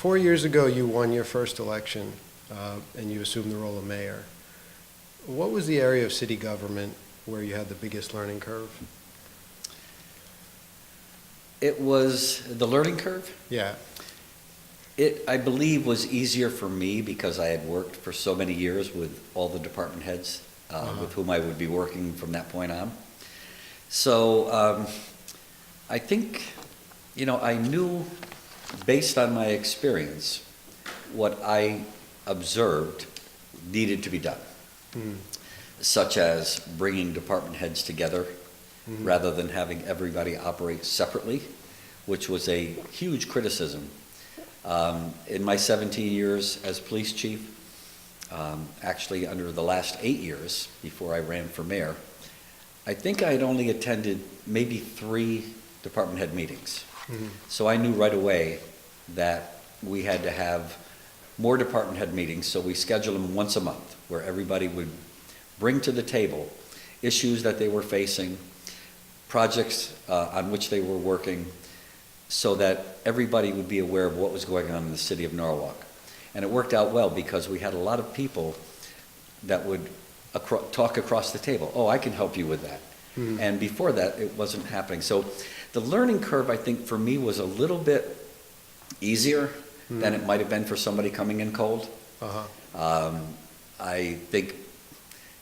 4 years ago, you won your first election, and you assumed the role of mayor. What was the area of city government where you had the biggest learning curve? It was the learning curve. Yeah. It, I believe, was easier for me because I had worked for so many years with all the department heads with whom I would be working from that point on. So I think, I knew, based on my experience, what I observed needed to be done, such as bringing department heads together rather than having everybody operate separately, which was a huge criticism. In my 17 years as police chief, actually under the last 8 years before I ran for mayor, I think I had only attended maybe 3 department head meetings. So I knew right away that we had to have more department head meetings, so we scheduled them once a month where everybody would bring to the table issues that they were facing, projects on which they were working, so that everybody would be aware of what was going on in the city of Norwalk. And it worked out well because we had a lot of people that would talk across the table. Oh, I can help you with that. And before that, it wasn't happening. So the learning curve, I think, for me was a little bit easier than it might have been for somebody coming in cold. I think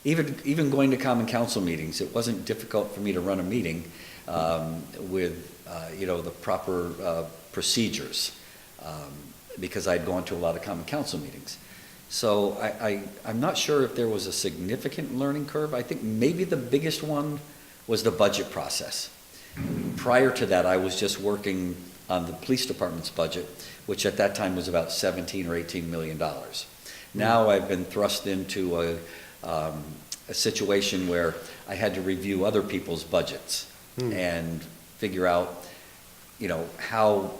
even going to common council meetings, it wasn't difficult for me to run a meeting with the proper procedures because I'd gone to a lot of common council meetings. So I'm not sure if there was a significant learning curve. I think maybe the biggest one was the budget process. Prior to that, I was just working on the police department's budget, which at that time was about 17 or 18 million dollars. Now I've been thrust into a situation where I had to review other people's budgets and figure out, how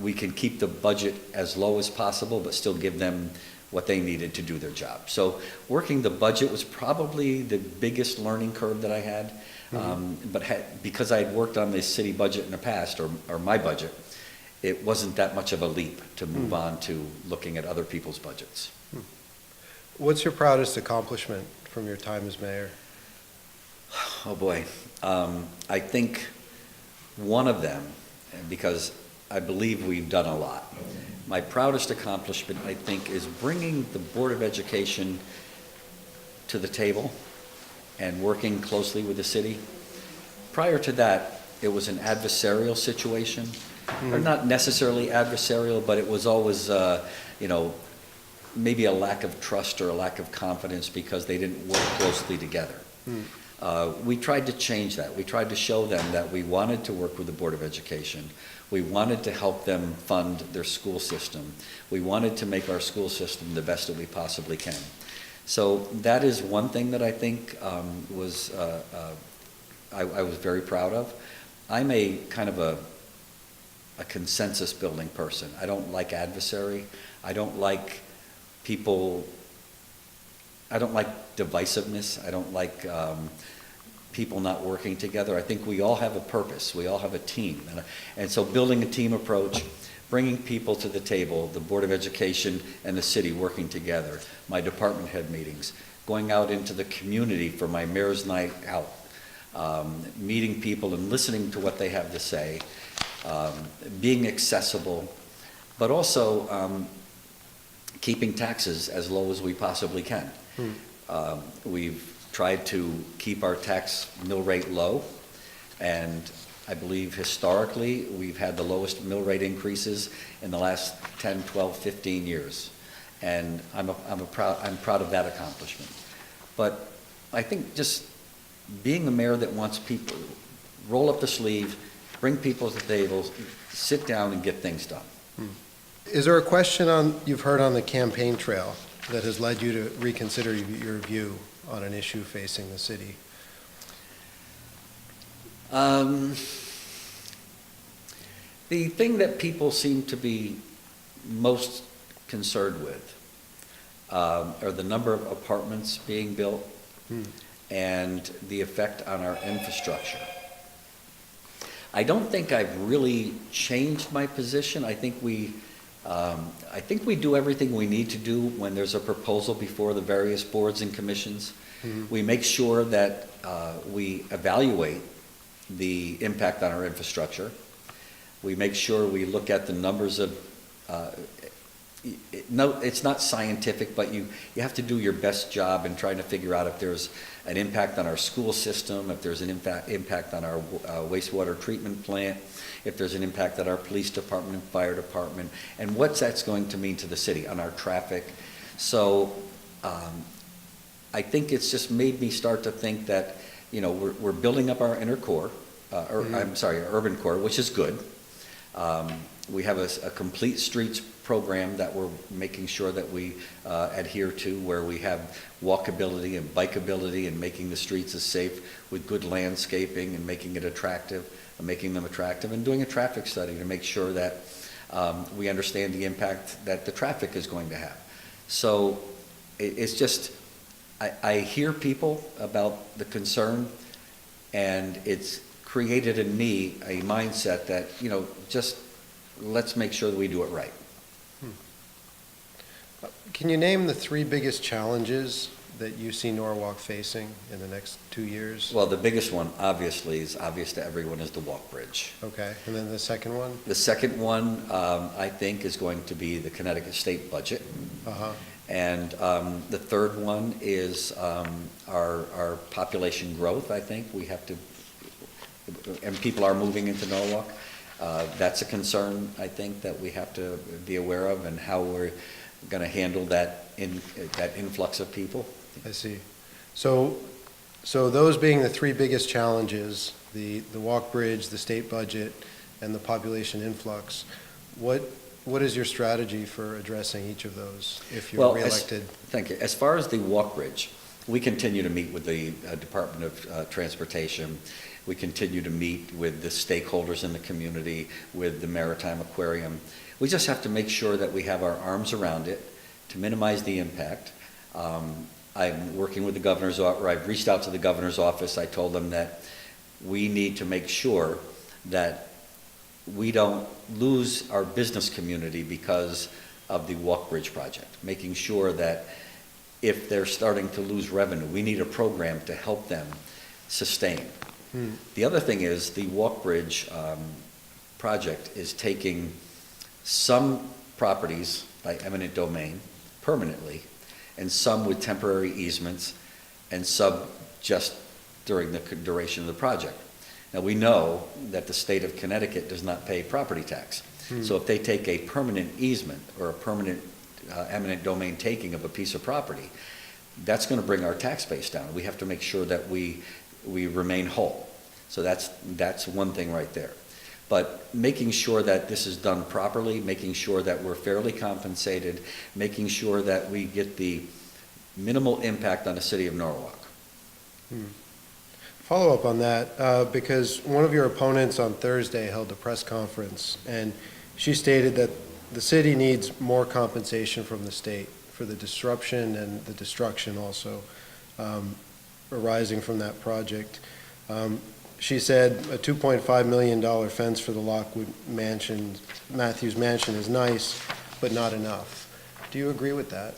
we can keep the budget as low as possible, but still give them what they needed to do their job. So working the budget was probably the biggest learning curve that I had. Because I had worked on the city budget in the past, or my budget, it wasn't that much of a leap to move on to looking at other people's budgets. What's your proudest accomplishment from your time as mayor? Oh boy. I think one of them, because I believe we've done a lot, my proudest accomplishment, I think, is bringing the Board of Education to the table and working closely with the city. Prior to that, it was an adversarial situation, or not necessarily adversarial, but it was always, maybe a lack of trust or a lack of confidence because they didn't work closely together. We tried to change that. We tried to show them that we wanted to work with the Board of Education. We wanted to help them fund their school system. We wanted to make our school system the best that we possibly can. So that is one thing that I think I was very proud of. I'm a kind of a consensus building person. I don't like adversary. I don't like people, I don't like divisiveness. I don't like people not working together. I think we all have a purpose. We all have a team. And so building a team approach, bringing people to the table, the Board of Education and the city working together, my department head meetings, going out into the community for my mayor's night out, meeting people and listening to what they have to say, being accessible, but also keeping taxes as low as we possibly can. We've tried to keep our tax mill rate low, and I believe historically we've had the lowest mill rate increases in the last 10, 12, 15 years. And I'm proud of that accomplishment. But I think just being a mayor that wants people, roll up the sleeve, bring people to the table, sit down and get things done. Is there a question you've heard on the campaign trail that has led you to reconsider your view on an issue facing the city? The thing that people seem to be most concerned with are the number of apartments being built and the effect on our infrastructure. I don't think I've really changed my position. I think we I think we do everything we need to do when there's a proposal before the various boards and commissions. We make sure that we evaluate the impact on our infrastructure. We make sure we look at the numbers of, no, it's not scientific, but you have to do your best job in trying to figure out if there's an impact on our school system, if there's an impact on our wastewater treatment plant, if there's an impact on our police department and fire department, and what that's going to mean to the city, on our traffic. So I think it's just made me start to think that, you know, we're building up our inner core, I'm sorry, our urban core, which is good. We have a complete streets program that we're making sure that we adhere to, where we have walkability and bikeability and making the streets as safe with good landscaping and making it attractive, and making them attractive, and doing a traffic study to make sure that we understand the impact that the traffic is going to have. So it's just, I hear people about the concern, and it's created in me a mindset that, you know, just let's make sure that we do it right. Can you name the three biggest challenges that you see Norwalk facing in the next 2 years? Well, the biggest one, obviously, is obvious to everyone, is the walk bridge. Okay, and then the second one? The second one, I think, is going to be the Connecticut state budget. Uh-huh. And the third one is our population growth. I think we have to, and people are moving into Norwalk. That's a concern, I think, that we have to be aware of, and how we're going to handle that influx of people. I see. So those being the three biggest challenges, the walk bridge, the state budget, and the population influx, what is your strategy for addressing each of those if you're reelected? Thank you. As far as the walk bridge, we continue to meet with the Department of Transportation. We continue to meet with the stakeholders in the community, with the Maritime Aquarium. We just have to make sure that we have our arms around it to minimize the impact. I'm working with the governor's office, or I've reached out to the governor's office. I told them that we need to make sure that we don't lose our business community because of the walk bridge project, making sure that if they're starting to lose revenue, we need a program to help them sustain. The other thing is the walk bridge project is taking some properties by eminent domain permanently, and some with temporary easements, and some just during the duration of the project. Now, we know that the state of Connecticut does not pay property tax. So if they take a permanent easement or a permanent eminent domain taking of a piece of property, that's going to bring our tax base down. We have to make sure that we remain whole. So that's one thing right there. But making sure that this is done properly, making sure that we're fairly compensated, making sure that we get the minimal impact on the city of Norwalk. Follow up on that, because one of your opponents on Thursday held a press conference, and she stated that the city needs more compensation from the state for the disruption and the destruction also arising from that project. She said a $2.5 million fence for the Lockwood Mansion, Matthews Mansion, is nice, but not enough. Do you agree with that?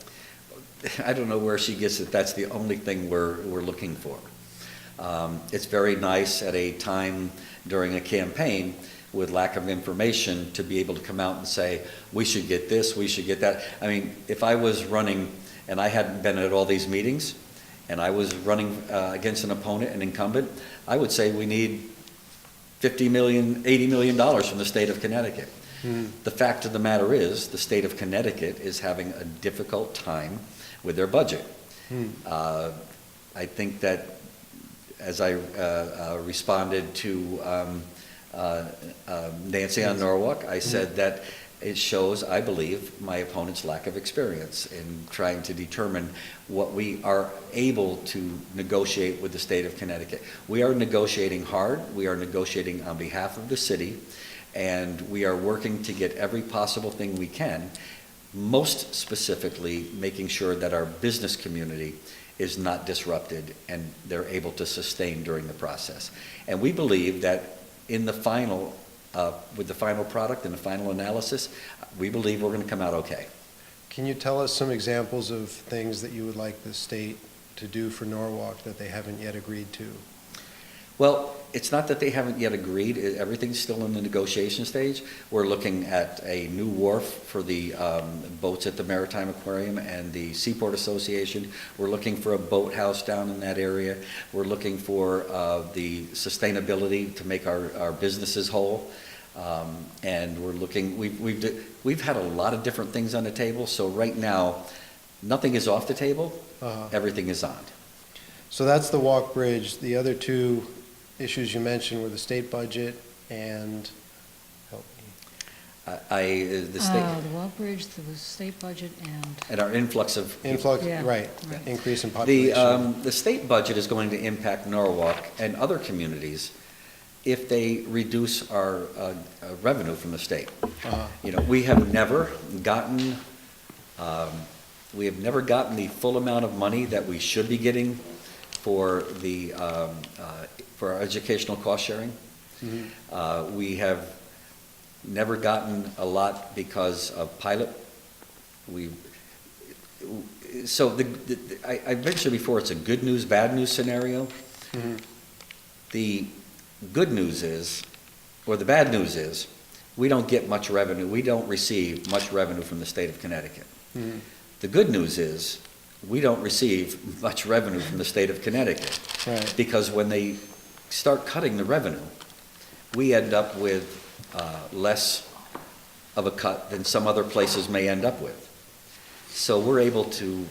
I don't know where she gets it. That's the only thing we're looking for. It's very nice at a time during a campaign with lack of information to be able to come out and say, we should get this, we should get that. I mean, if I was running and I hadn't been at all these meetings, and I was running against an opponent, an incumbent, I would say we need $50 million, $80 million from the state of Connecticut. The fact of the matter is, the state of Connecticut is having a difficult time with their budget. I think that as I responded to Nancy on Norwalk, I said that it shows, I believe, my opponent's lack of experience in trying to determine what we are able to negotiate with the state of Connecticut. We are negotiating hard. We are negotiating on behalf of the city, and we are working to get every possible thing we can, most specifically making sure that our business community is not disrupted and they're able to sustain during the process. And we believe that in the final with the final product and the final analysis, we believe we're going to come out okay. Can you tell us some examples of things that you would like the state to do for Norwalk that they haven't yet agreed to? Well, it's not that they haven't yet agreed. Everything's still in the negotiation stage. We're looking at a new wharf for the boats at the Maritime Aquarium and the Seaport Association. We're looking for a boathouse down in that area. We're looking for the sustainability to make our businesses whole. And we're looking, we've had a lot of different things on the table. So right now, nothing is off the table. Everything is on. So that's the walk bridge. The other two issues you mentioned were the state budget and, help me. The state, The walk bridge, the state budget, and our influx of Influx, Yeah, right, right. increase in population. the state budget is going to impact Norwalk and other communities if they reduce our revenue from the state. You know, we have never gotten the full amount of money that we should be getting for the for our educational cost sharing. We have never gotten a lot because of pilot. I mentioned before, it's a good news, bad news scenario. The good news is, or the bad news is, we don't get much revenue. We don't receive much revenue from the state of Connecticut. The good news is, we don't receive much revenue from the state of Connecticut. Right. Because when they start cutting the revenue, we end up with less of a cut than some other places may end up with. So we're able to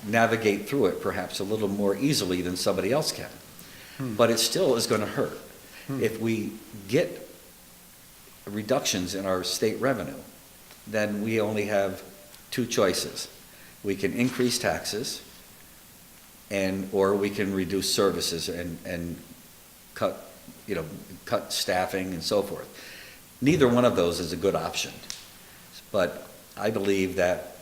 navigate through it perhaps a little more easily than somebody else can. But it still is going to hurt. If we get reductions in our state revenue, then we only have two choices. We can increase taxes, or we can reduce services and cut staffing and so forth. Neither one of those is a good option. But I believe that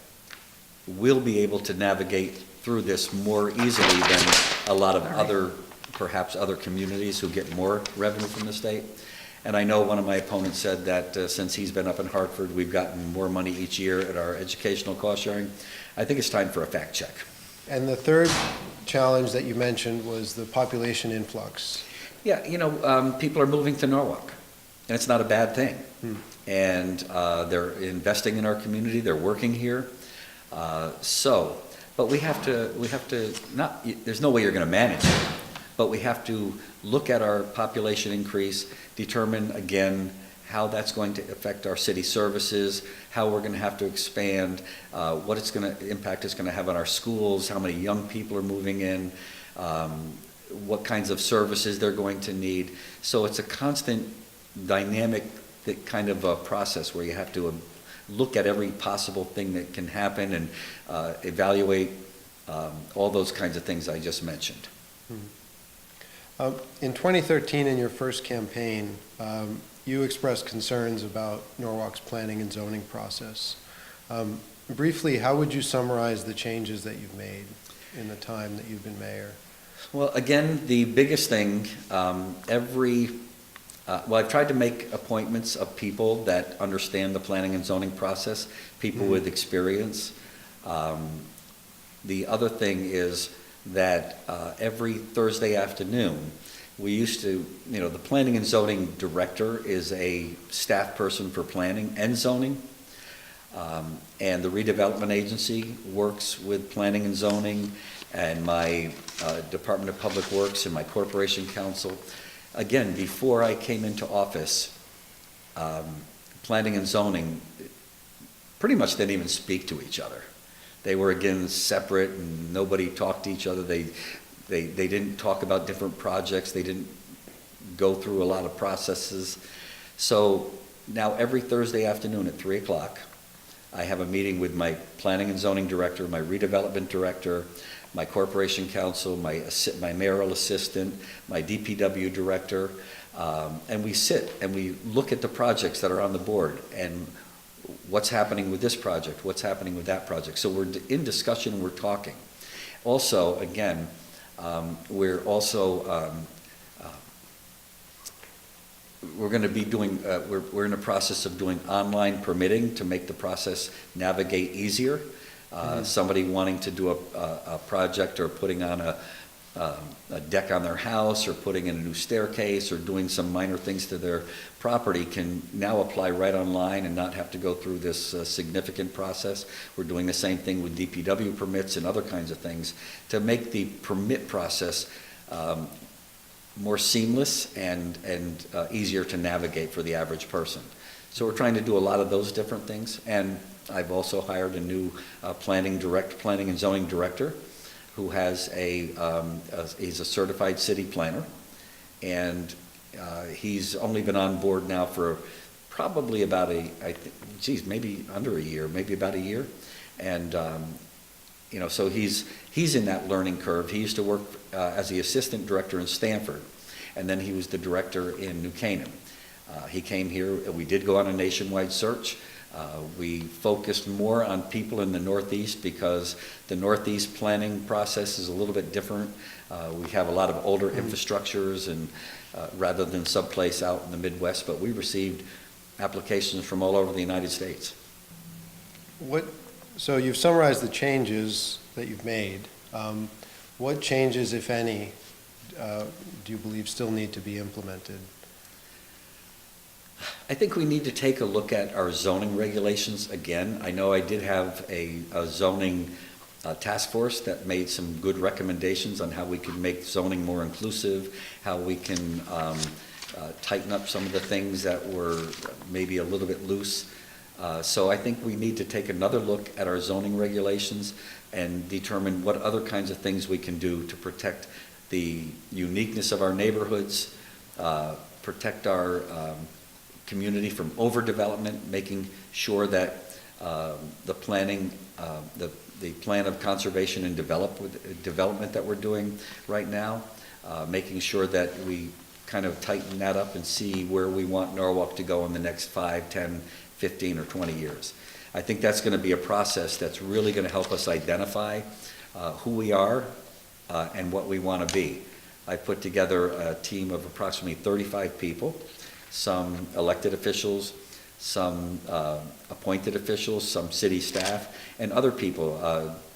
we'll be able to navigate through this more easily than a lot of perhaps other communities who get more revenue from the state. And I know one of my opponents said that since he's been up in Hartford, we've gotten more money each year at our educational cost sharing. I think it's time for a fact check. And the third challenge that you mentioned was the population influx. Yeah, people are moving to Norwalk, and it's not a bad thing. And they're investing in our community, they're working here. But we have to not, there's no way you're going to manage it, but we have to look at our population increase, determine again how that's going to affect our city services, how we're going to have to expand, what impact it's going to have on our schools, how many young people are moving in, what kinds of services they're going to need. So it's a constant dynamic kind of a process where you have to look at every possible thing that can happen and evaluate all those kinds of things I just mentioned. In 2013, in your first campaign, you expressed concerns about Norwalk's planning and zoning process. Briefly, how would you summarize the changes that you've made in the time that you've been mayor? Well, again, the biggest thing, I've tried to make appointments of people that understand the planning and zoning process, people with experience. The other thing is that every Thursday afternoon, we used to, the planning and zoning director is a staff person for planning and zoning. And the redevelopment agency works with planning and zoning, and my Department of Public Works and my corporation council. Again, before I came into office, planning and zoning pretty much didn't even speak to each other. They were, again, separate, and nobody talked to each other. They didn't talk about different projects. They didn't go through a lot of processes. So now every Thursday afternoon at 3 o'clock, I have a meeting with my planning and zoning director, my redevelopment director, my corporation counsel, my mayoral assistant, my DPW director, and we sit and we look at the projects that are on the board and what's happening with this project, what's happening with that project. So we're in discussion, we're talking. Also, again, we're also we're going to be doing, we're in the process of doing online permitting to make the process navigate easier. Somebody wanting to do a project or putting on a deck on their house or putting in a new staircase or doing some minor things to their property can now apply right online and not have to go through this significant process. We're doing the same thing with DPW permits and other kinds of things to make the permit process more seamless and easier to navigate for the average person. So we're trying to do a lot of those different things, and I've also hired a new planning and zoning director who has he's a certified city planner, and he's only been on board now for probably about maybe under a year, maybe about a year, and so he's in that learning curve. He used to work as the assistant director in Stanford, and then he was the director in New Canaan. He came here, we did go on a nationwide search. We focused more on people in the Northeast because the Northeast planning process is a little bit different. We have a lot of older infrastructures and rather than someplace out in the Midwest, but we received applications from all over the United States. So you've summarized the changes that you've made. What changes, if any, do you believe still need to be implemented? I think we need to take a look at our zoning regulations again. I know I did have a zoning task force that made some good recommendations on how we could make zoning more inclusive, how we can tighten up some of the things that were maybe a little bit loose. So I think we need to take another look at our zoning regulations and determine what other kinds of things we can do to protect the uniqueness of our neighborhoods, protect our community from overdevelopment, making sure that the planning, the plan of conservation and development that we're doing right now, making sure that we kind of tighten that up and see where we want Norwalk to go in the next 5, 10, 15, or 20 years. I think that's going to be a process that's really going to help us identify who we are and what we want to be. I put together a team of approximately 35 people, some elected officials, some appointed officials, some city staff, and other people.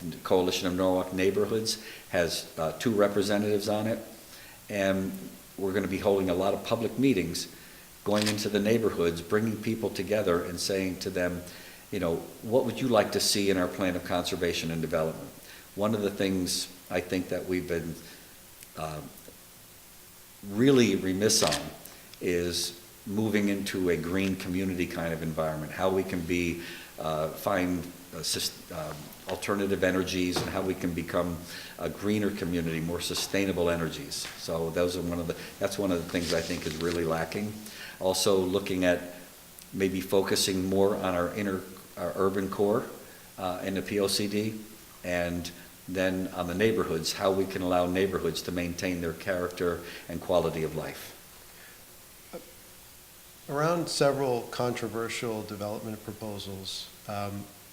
The Coalition of Norwalk Neighborhoods has 2 representatives on it, and we're going to be holding a lot of public meetings, going into the neighborhoods, bringing people together and saying to them, what would you like to see in our plan of conservation and development? One of the things I think that we've been really remiss on is moving into a green community kind of environment, how we can find alternative energies and how we can become a greener community, more sustainable energies. So that's one of the things I think is really lacking. Also looking at maybe focusing more on our urban core in the POCD, and then on the neighborhoods, how we can allow neighborhoods to maintain their character and quality of life. Around several controversial development proposals,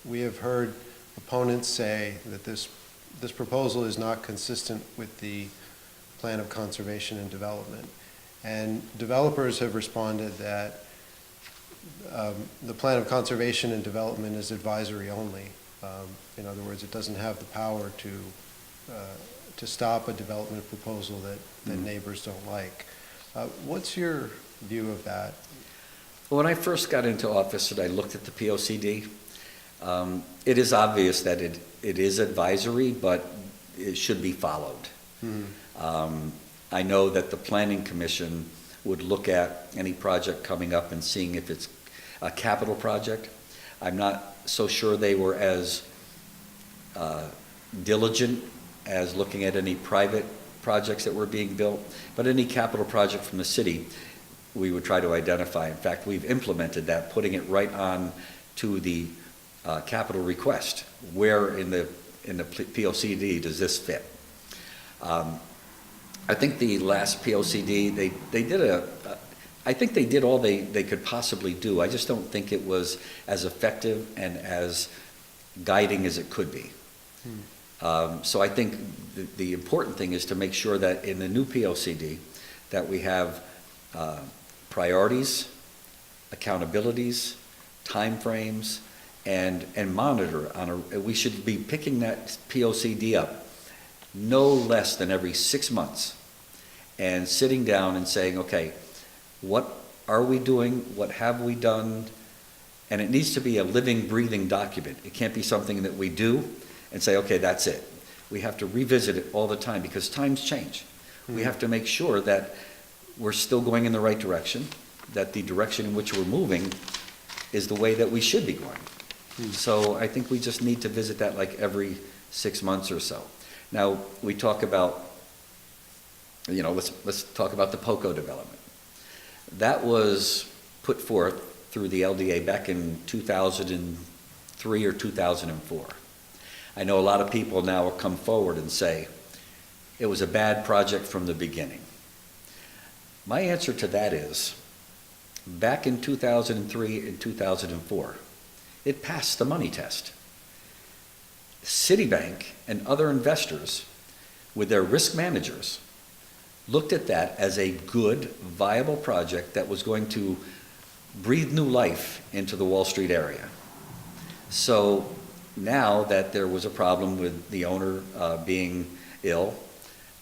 we have heard opponents say that this proposal is not consistent with the plan of conservation and development. And developers have responded that the plan of conservation and development is advisory only. In other words, it doesn't have the power to stop a development proposal that neighbors don't like. What's your view of that? When I first got into office and I looked at the POCD, it is obvious that it is advisory, but it should be followed. Mm-hmm. I know that the Planning Commission would look at any project coming up and seeing if it's a capital project. I'm not so sure they were as diligent as looking at any private projects that were being built, but any capital project from the city, we would try to identify. In fact, we've implemented that, putting it right on to the capital request. Where in the POCD does this fit? I think the last POCD, I think they did all they could possibly do. I just don't think it was as effective and as guiding as it could be. So I think the important thing is to make sure that in the new POCD that we have priorities, accountabilities, timeframes, and monitor we should be picking that POCD up no less than every 6 months and sitting down and saying, okay, what are we doing? What have we done? And it needs to be a living, breathing document. It can't be something that we do and say, okay, that's it. We have to revisit it all the time because times change. We have to make sure that we're still going in the right direction, that the direction in which we're moving is the way that we should be going. So I think we just need to visit that like every 6 months or so. Now, we talk about, let's talk about the POCO development. That was put forth through the LDA back in 2003 or 2004. I know a lot of people now will come forward and say, it was a bad project from the beginning. My answer to that is, back in 2003 and 2004, it passed the money test. Citibank and other investors, with their risk managers, looked at that as a good, viable project that was going to breathe new life into the Wall Street area. So now that there was a problem with the owner being ill,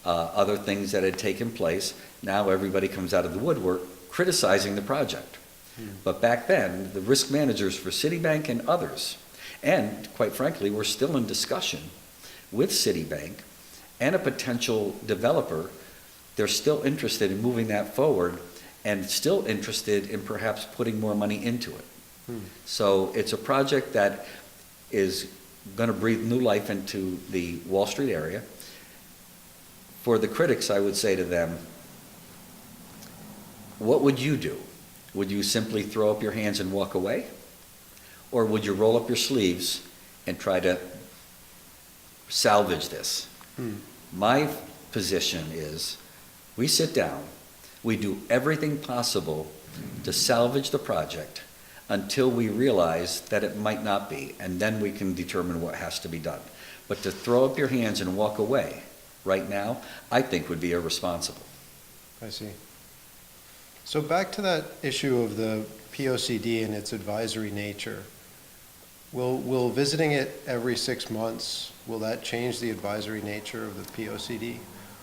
other things that had taken place, now everybody comes out of the woodwork criticizing the project. But back then, the risk managers for Citibank and others, and quite frankly, we're still in discussion with Citibank and a potential developer. They're still interested in moving that forward and still interested in perhaps putting more money into it. So it's a project that is going to breathe new life into the Wall Street area. For the critics, I would say to them, what would you do? Would you simply throw up your hands and walk away? Or would you roll up your sleeves and try to salvage this? My position is, we sit down, we do everything possible to salvage the project until we realize that it might not be, and then we can determine what has to be done. But to throw up your hands and walk away right now, I think would be irresponsible. I see. So back to that issue of the POCD and its advisory nature. Will visiting it every 6 months, will that change the advisory nature of the POCD?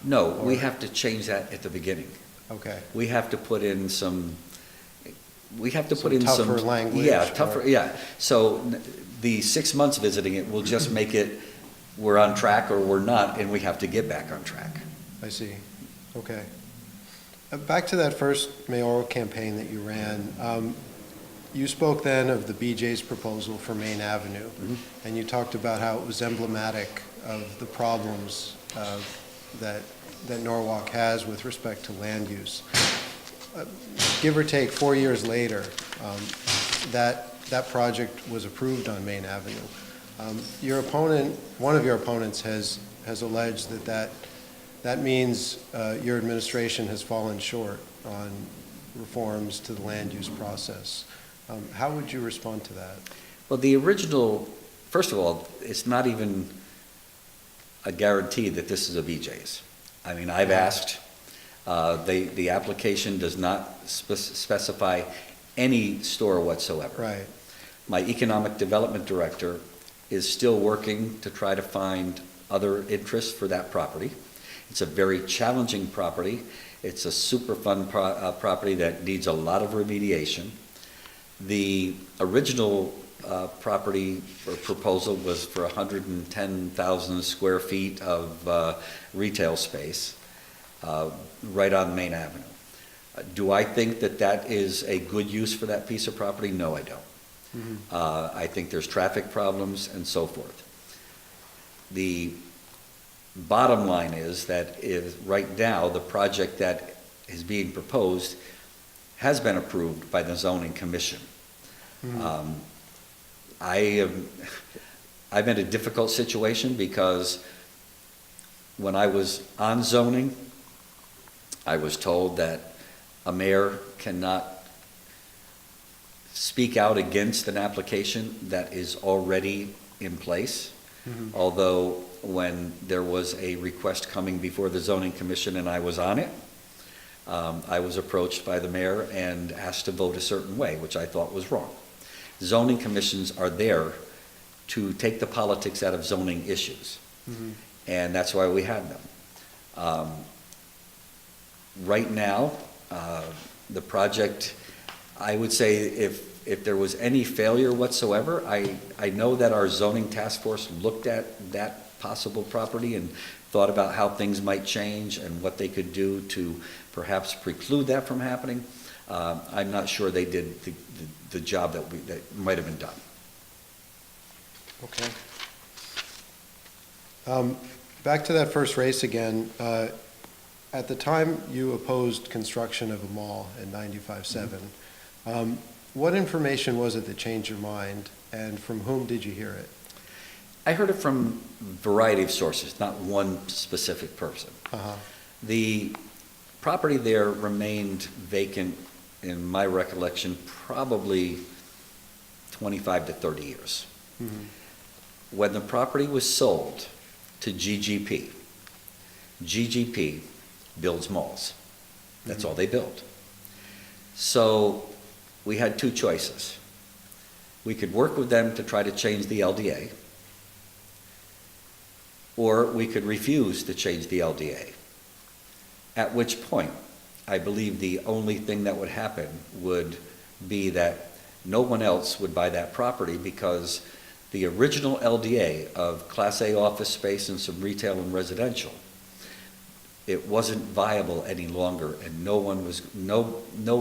No, we have to change that at the beginning. Okay. We have to put in some, Tougher language. Yeah, tougher, yeah. So the 6 months visiting it will just make it, we're on track or we're not, and we have to get back on track. I see. Okay. Back to that first mayoral campaign that you ran. You spoke then of the BJ's proposal for Main Avenue, and you talked about how it was emblematic of the problems that Norwalk has with respect to land use. Give or take 4 years later, that project was approved on Main Avenue. Your opponent, one of your opponents, has alleged that means your administration has fallen short on reforms to the land use process. How would you respond to that? Well, the original, first of all, it's not even a guarantee that this is a BJ's. I mean, I've asked, the application does not specify any store whatsoever. Right. My economic development director is still working to try to find other interests for that property. It's a very challenging property. It's a Superfund property that needs a lot of remediation. The original property or proposal was for 110,000 square feet of retail space right on Main Avenue. Do I think that that is a good use for that piece of property? No, I don't. I think there's traffic problems and so forth. The bottom line is that right now the project that is being proposed has been approved by the zoning commission. I'm in a difficult situation because when I was on zoning, I was told that a mayor cannot speak out against an application that is already in place. Although when there was a request coming before the zoning commission and I was on it, I was approached by the mayor and asked to vote a certain way, which I thought was wrong. Zoning commissions are there to take the politics out of zoning issues, and that's why we have them. Right now, the project, I would say if there was any failure whatsoever, I know that our zoning task force looked at that possible property and thought about how things might change and what they could do to perhaps preclude that from happening. I'm not sure they did the job that might have been done. Okay. Back to that first race again. At the time you opposed construction of a mall in 95-7, what information was it that changed your mind, and from whom did you hear it? I heard it from a variety of sources, not one specific person. The property there remained vacant, in my recollection, probably 25 to 30 years. When the property was sold to GGP builds malls. That's all they build. So we had two choices. We could work with them to try to change the LDA, or we could refuse to change the LDA. At which point, I believe the only thing that would happen would be that no one else would buy that property, because the original LDA of Class A office space and some retail and residential, it wasn't viable any longer, and no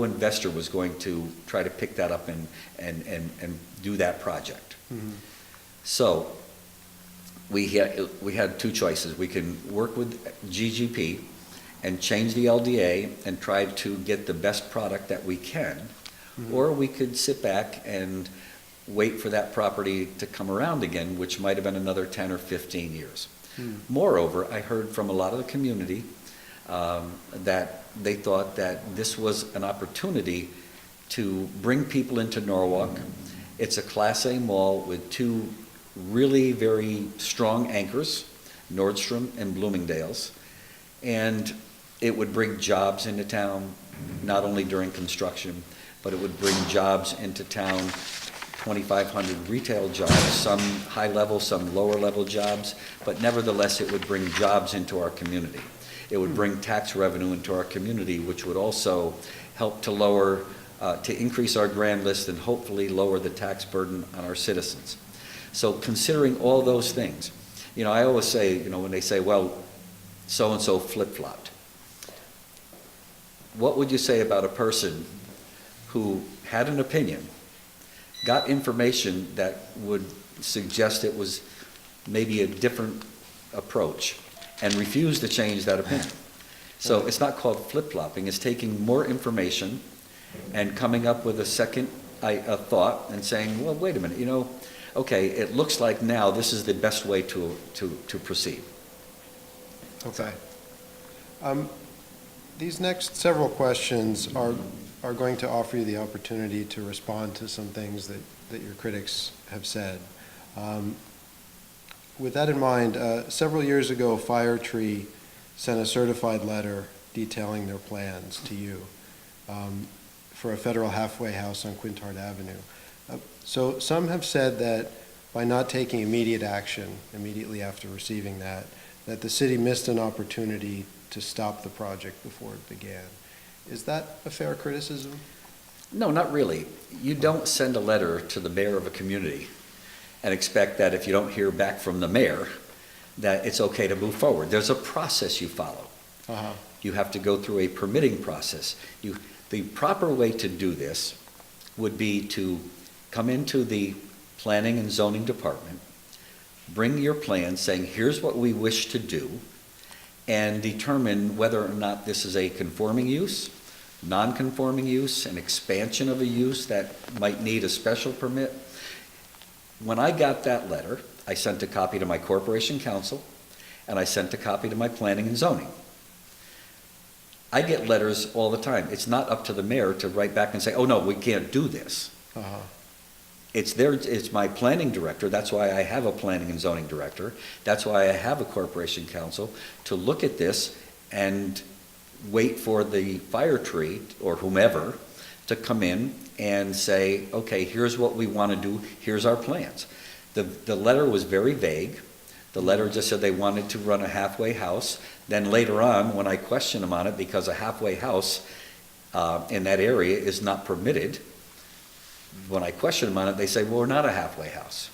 investor was going to try to pick that up and do that project. So we had two choices. We can work with GGP and change the LDA and try to get the best product that we can, or we could sit back and wait for that property to come around again, which might have been another 10 or 15 years. Moreover, I heard from a lot of the community that they thought that this was an opportunity to bring people into Norwalk. It's a Class A mall with two really very strong anchors, Nordstrom and Bloomingdale's, and it would bring jobs into town, not only during construction, but it would bring jobs into town, 2,500 retail jobs, some high level, some lower level jobs, but nevertheless it would bring jobs into our community. It would bring tax revenue into our community, which would also help to lower, to increase our grand list and hopefully lower the tax burden on our citizens. So considering all those things, I always say, when they say, well, so-and-so flip-flopped. What would you say about a person who had an opinion, got information that would suggest it was maybe a different approach, and refused to change that opinion? So it's not called flip-flopping, it's taking more information and coming up with a second thought and saying, well, wait a minute, okay, it looks like now this is the best way to proceed. Okay. These next several questions are going to offer you the opportunity to respond to some things that your critics have said. With that in mind, several years ago, Fire Tree sent a certified letter detailing their plans to you for a federal halfway house on Quintard Avenue. So some have said that by not taking immediate action immediately after receiving that the city missed an opportunity to stop the project before it began. Is that a fair criticism? No, not really. You don't send a letter to the mayor of a community and expect that if you don't hear back from the mayor, that it's okay to move forward. There's a process you follow. You have to go through a permitting process. The proper way to do this would be to come into the planning and zoning department, bring your plan saying, here's what we wish to do, and determine whether or not this is a conforming use, non-conforming use, an expansion of a use that might need a special permit. When I got that letter, I sent a copy to my corporation counsel, and I sent a copy to my planning and zoning. I get letters all the time. It's not up to the mayor to write back and say, oh no, we can't do this. It's my planning director. That's why I have a planning and zoning director. That's why I have a corporation counsel to look at this and wait for the fire tree or whomever to come in and say, okay, here's what we want to do, here's our plans. The letter was very vague. The letter just said they wanted to run a halfway house. Then later on, when I questioned them on it, because a halfway house in that area is not permitted, when I questioned them on it, they say, well, we're not a halfway house.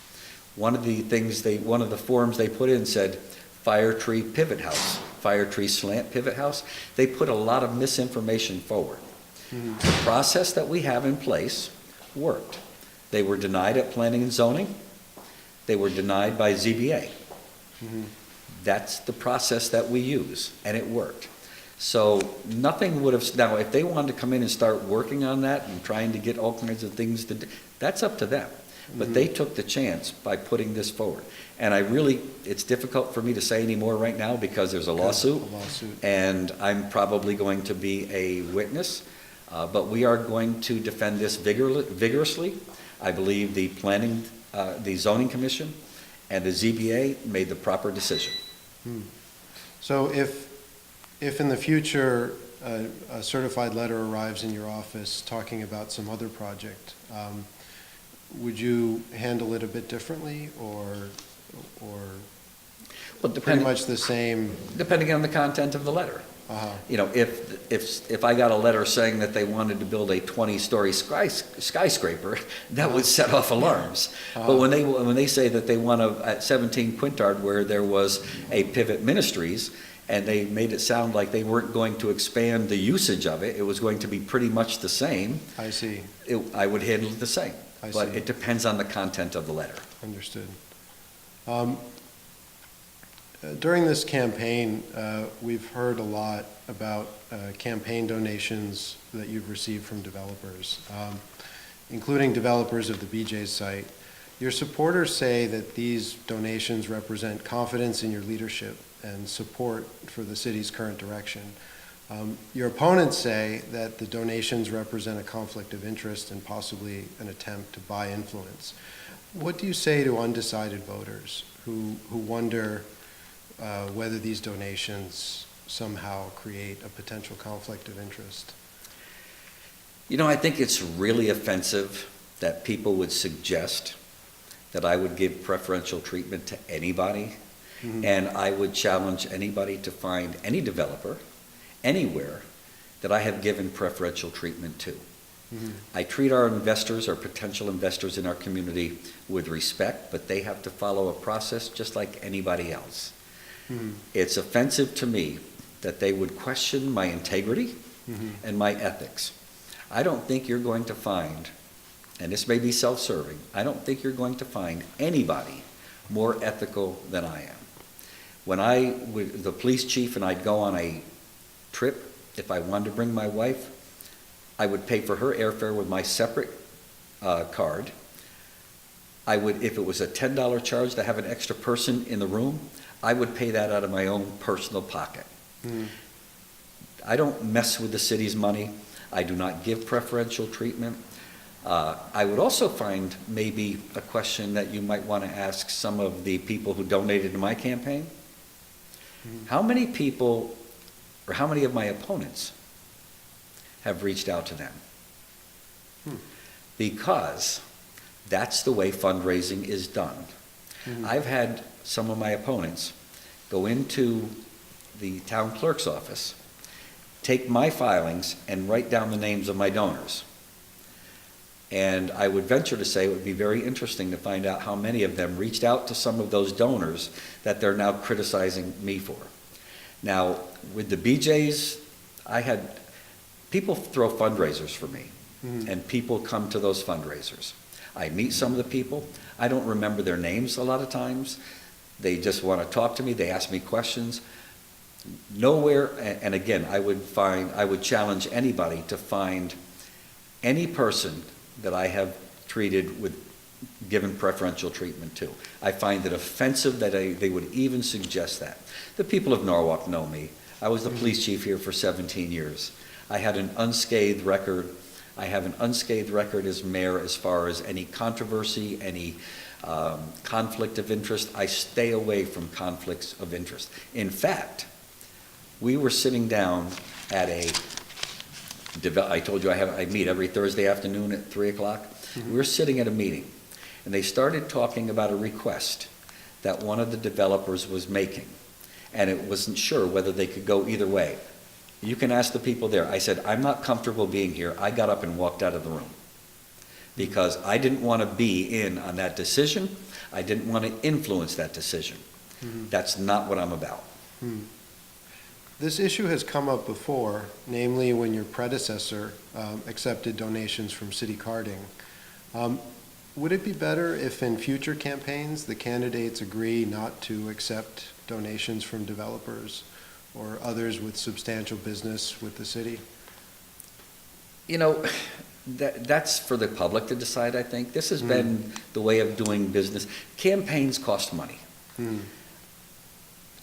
One of the forms they put in said, fire tree pivot house, fire tree slant pivot house. They put a lot of misinformation forward. Mhm. The process that we have in place worked. They were denied at planning and zoning. They were denied by ZBA. Mhm. That's the process that we use, and it worked. So nothing would have, now if they wanted to come in and start working on that and trying to get all kinds of things to do, that's up to them. But they took the chance by putting this forward. And it's difficult for me to say any more right now because there's a lawsuit. A lawsuit. And I'm probably going to be a witness. But we are going to defend this vigorously. I believe the zoning commission and the ZBA made the proper decision. So if in the future a certified letter arrives in your office talking about some other project, would you handle it a bit differently or Well, pretty much the same? Depending on the content of the letter. Uh-huh. You know, if I got a letter saying that they wanted to build a 20-story skyscraper, that would set off alarms. But when they say that they want to, at 17 Quintard, where there was a Pivot Ministries, and they made it sound like they weren't going to expand the usage of it, it was going to be pretty much the same. I see. I would handle it the same. I But see. it depends on the content of the letter. Understood. During this campaign, we've heard a lot about campaign donations that you've received from developers, including developers of the BJ's site. Your supporters say that these donations represent confidence in your leadership and support for the city's current direction. Your opponents say that the donations represent a conflict of interest and possibly an attempt to buy influence. What do you say to undecided voters who wonder whether these donations somehow create a potential conflict of interest? You know, I think it's really offensive that people would suggest that I would give preferential treatment to anybody. Mm-hmm. And I would challenge anybody to find any developer, anywhere, that I have given preferential treatment to. Mm-hmm. I treat our investors, our potential investors in our community with respect, but they have to follow a process just like anybody else. Mm-hmm. It's offensive to me that they would question my integrity and my ethics. I don't think you're going to find, and this may be self-serving, I don't think you're going to find anybody more ethical than I am. When the police chief and I'd go on a trip, if I wanted to bring my wife, I would pay for her airfare with my separate card. I would, if it was a $10 charge to have an extra person in the room, I would pay that out of my own personal pocket. Mm. I don't mess with the city's money. I do not give preferential treatment. I would also find maybe a question that you might want to ask some of the people who donated to my campaign. Mm. How many people, or how many of my opponents have reached out to them? Because that's the way fundraising is done. Mm-hmm. I've had some of my opponents go into the town clerk's office, take my filings, and write down the names of my donors. And I would venture to say it would be very interesting to find out how many of them reached out to some of those donors that they're now criticizing me for. Now, with the BJ's, I had people throw fundraisers for me, and people come to those fundraisers. I meet some of the people. I don't remember their names a lot of times. They just want to talk to me. They ask me questions. Nowhere, and again, I would challenge anybody to find any person that I have treated with given preferential treatment to. I find it offensive that they would even suggest that. The people of Norwalk know me. I was the police chief here for 17 years. I had an unscathed record. I have an unscathed record as mayor as far as any controversy, any conflict of interest. I stay away from conflicts of interest. In fact, we were sitting down at I told you I meet every Thursday afternoon at 3 o'clock. Mm-hmm. We were sitting at a meeting, and they started talking about a request that one of the developers was making, and it wasn't sure whether they could go either way. You can ask the people there. I said, I'm not comfortable being here. I got up and walked out of the room because I didn't want to be in on that decision. I didn't want to influence that decision. Mhm. That's not what I'm about. This issue has come up before, namely when your predecessor accepted donations from city carding. Would it be better if in future campaigns the candidates agree not to accept donations from developers or others with substantial business with the city? You know, that's for the public to decide, I think. This has been the way of doing business. Campaigns cost money.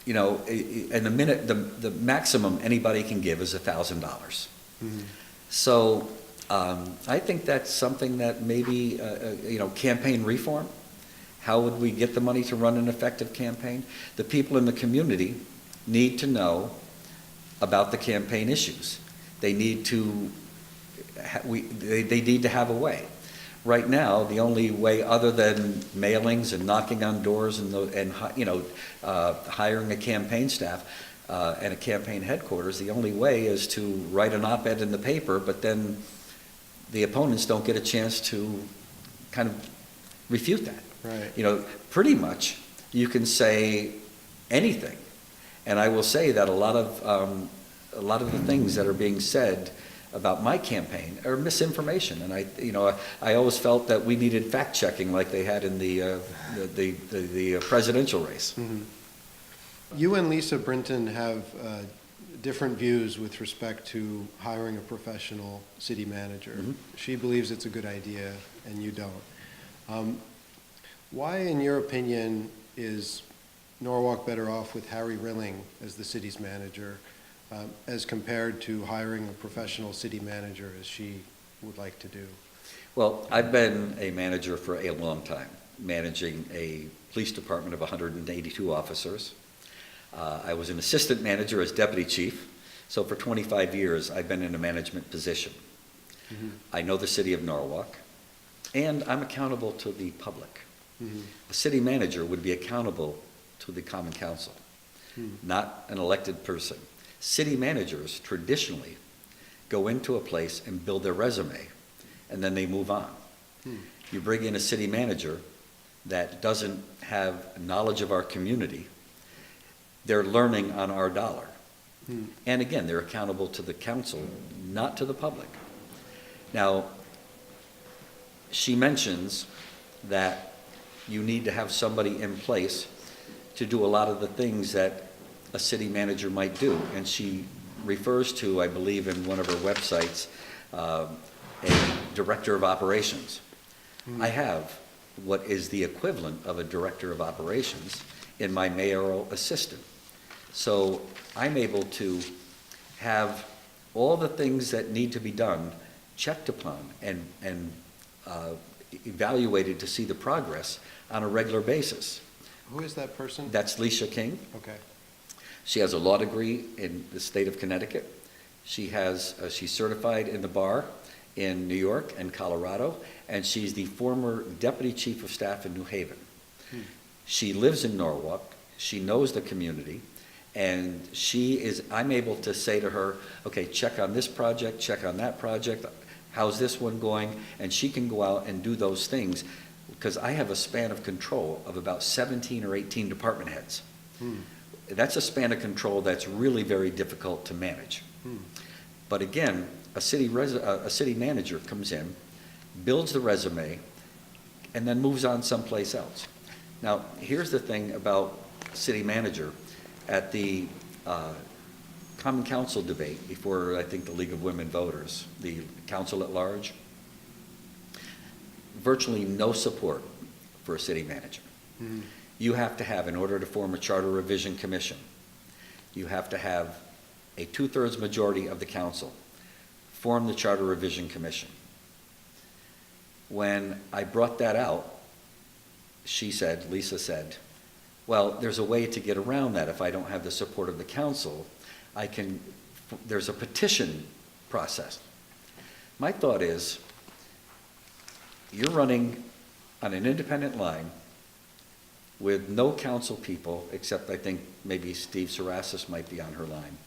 You know, and the maximum anybody can give is $1,000. So I think that's something that maybe, you know, campaign reform. How would we get the money to run an effective campaign? The people in the community need to know about the campaign issues. They need to, they need to have a way. Right now, the only way other than mailings and knocking on doors and you know, hiring a campaign staff and a campaign headquarters, the only way is to write an op-ed in the paper, but then the opponents don't get a chance to kind of refute that. Right. You know, pretty much you can say anything, and I will say that a lot of the things that are being said about my campaign are misinformation, and I always felt that we needed fact checking like they had in the presidential race. You and Lisa Brinton have different views with respect to hiring a professional city manager. She believes it's a good idea, and you don't. Why, in your opinion, is Norwalk better off with Harry Rilling as the city's manager, as compared to hiring a professional city manager as she would like to do? Well, I've been a manager for a long time, managing a police department of 182 officers. I was an assistant manager as deputy chief, so for 25 years I've been in a management position. I know the city of Norwalk, and I'm accountable to the public. A city manager would be accountable to the common council, not an elected person. City managers traditionally go into a place and build their resume, and then they move on. You bring in a city manager that doesn't have knowledge of our community, they're learning on our dollar. And again, they're accountable to the council, not to the public. Now, she mentions that you need to have somebody in place to do a lot of the things that a city manager might do. And she refers to, I believe in one of her websites, a director of operations. I have what is the equivalent of a director of operations in my mayoral assistant. So I'm able to have all the things that need to be done checked upon and evaluated to see the progress on a regular basis. Who is that person? That's Leisha King. Okay. She has a law degree in the state of Connecticut. She has, she's certified in the bar in New York and Colorado, and she's the former deputy chief of staff in New Haven. She lives in Norwalk. She knows the community, and I'm able to say to her, okay, check on this project, check on that project, how's this one going? And she can go out and do those things because I have a span of control of about 17 or 18 department heads. That's a span of control that's really very difficult to manage. But again, a city manager comes in, builds the resume, and then moves on someplace else. Now, here's the thing about city manager. At the Common Council debate before, I think, the League of Women Voters, the council at large, virtually no support for a city manager. You have to have, in order to form a charter revision commission, you have to have a 2/3 majority of the council form the charter revision commission. When I brought that out, Lisa said, well, there's a way to get around that. If I don't have the support of the council, I can there's a petition process. My thought is, you're running on an independent line with no council people, except I think maybe Steve Sarasis might be on her line.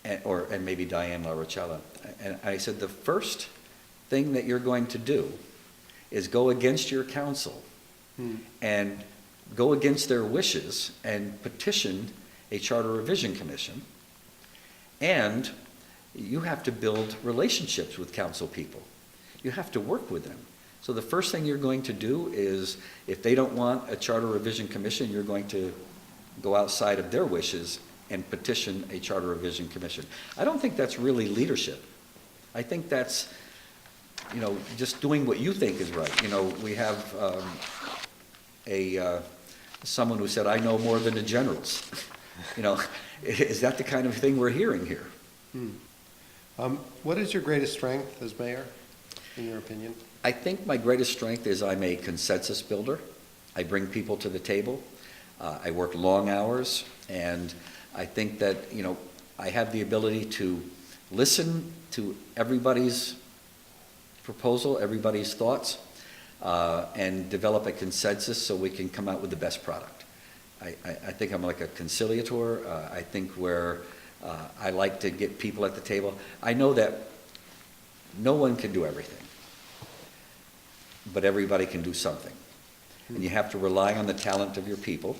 And maybe Diane LaRochella. And I said, the first thing that you're going to do is go against your council and go against their wishes and petition a charter revision commission. And you have to build relationships with council people. You have to work with them. So the first thing you're going to do is, if they don't want a charter revision commission, you're going to go outside of their wishes and petition a charter revision commission. I don't think that's really leadership. I think that's, just doing what you think is right. We have someone who said, "I know more than the generals." Is that the kind of thing we're hearing here? What is your greatest strength as mayor, in your opinion? I think my greatest strength is I'm a consensus builder. I bring people to the table. I work long hours, and I think that, I have the ability to listen to everybody's proposal, everybody's thoughts, and develop a consensus so we can come out with the best product. I think I'm like a conciliator. I think where I like to get people at the table. I know that no one can do everything, but everybody can do something. And you have to rely on the talent of your people,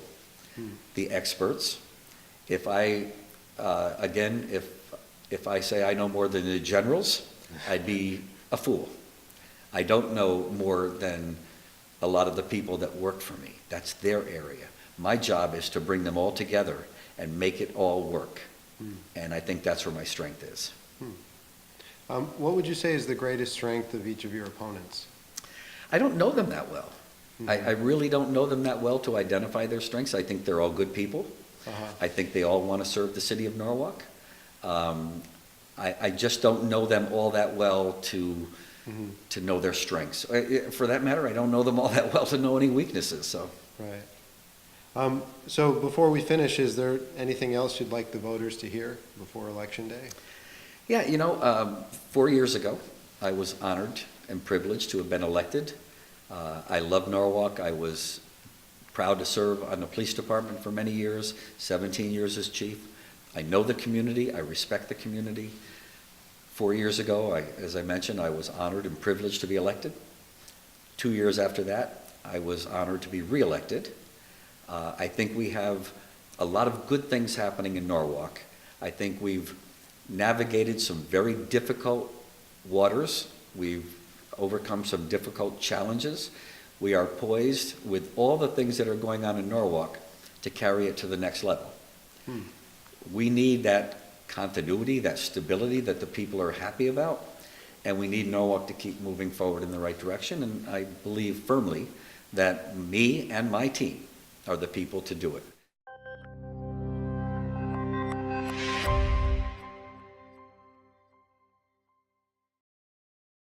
the experts. If I say I know more than the generals, I'd be a fool. I don't know more than a lot of the people that work for me. That's their area. My job is to bring them all together and make it all work. And I think that's where my strength is. What would you say is the greatest strength of each of your opponents? I don't know them that well. I really don't know them that well to identify their strengths. I think they're all good people. I think they all want to serve the city of Norwalk. I just don't know them all that well to know their strengths. For that matter, I don't know them all that well to know any weaknesses. So. Right. So before we finish, is there anything else you'd like the voters to hear before Election Day? Yeah, 4 years ago, I was honored and privileged to have been elected. I love Norwalk. I was proud to serve on the police department for many years, 17 years as chief. I know the community. I respect the community. 4 years ago, as I mentioned, I was honored and privileged to be elected. 2 years after that, I was honored to be reelected. I think we have a lot of good things happening in Norwalk. I think we've navigated some very difficult waters. We've overcome some difficult challenges. We are poised with all the things that are going on in Norwalk to carry it to the next level. We need that continuity, that stability that the people are happy about, and we need Norwalk to keep moving forward in the right direction, and I believe firmly that me and my team are the people to do it.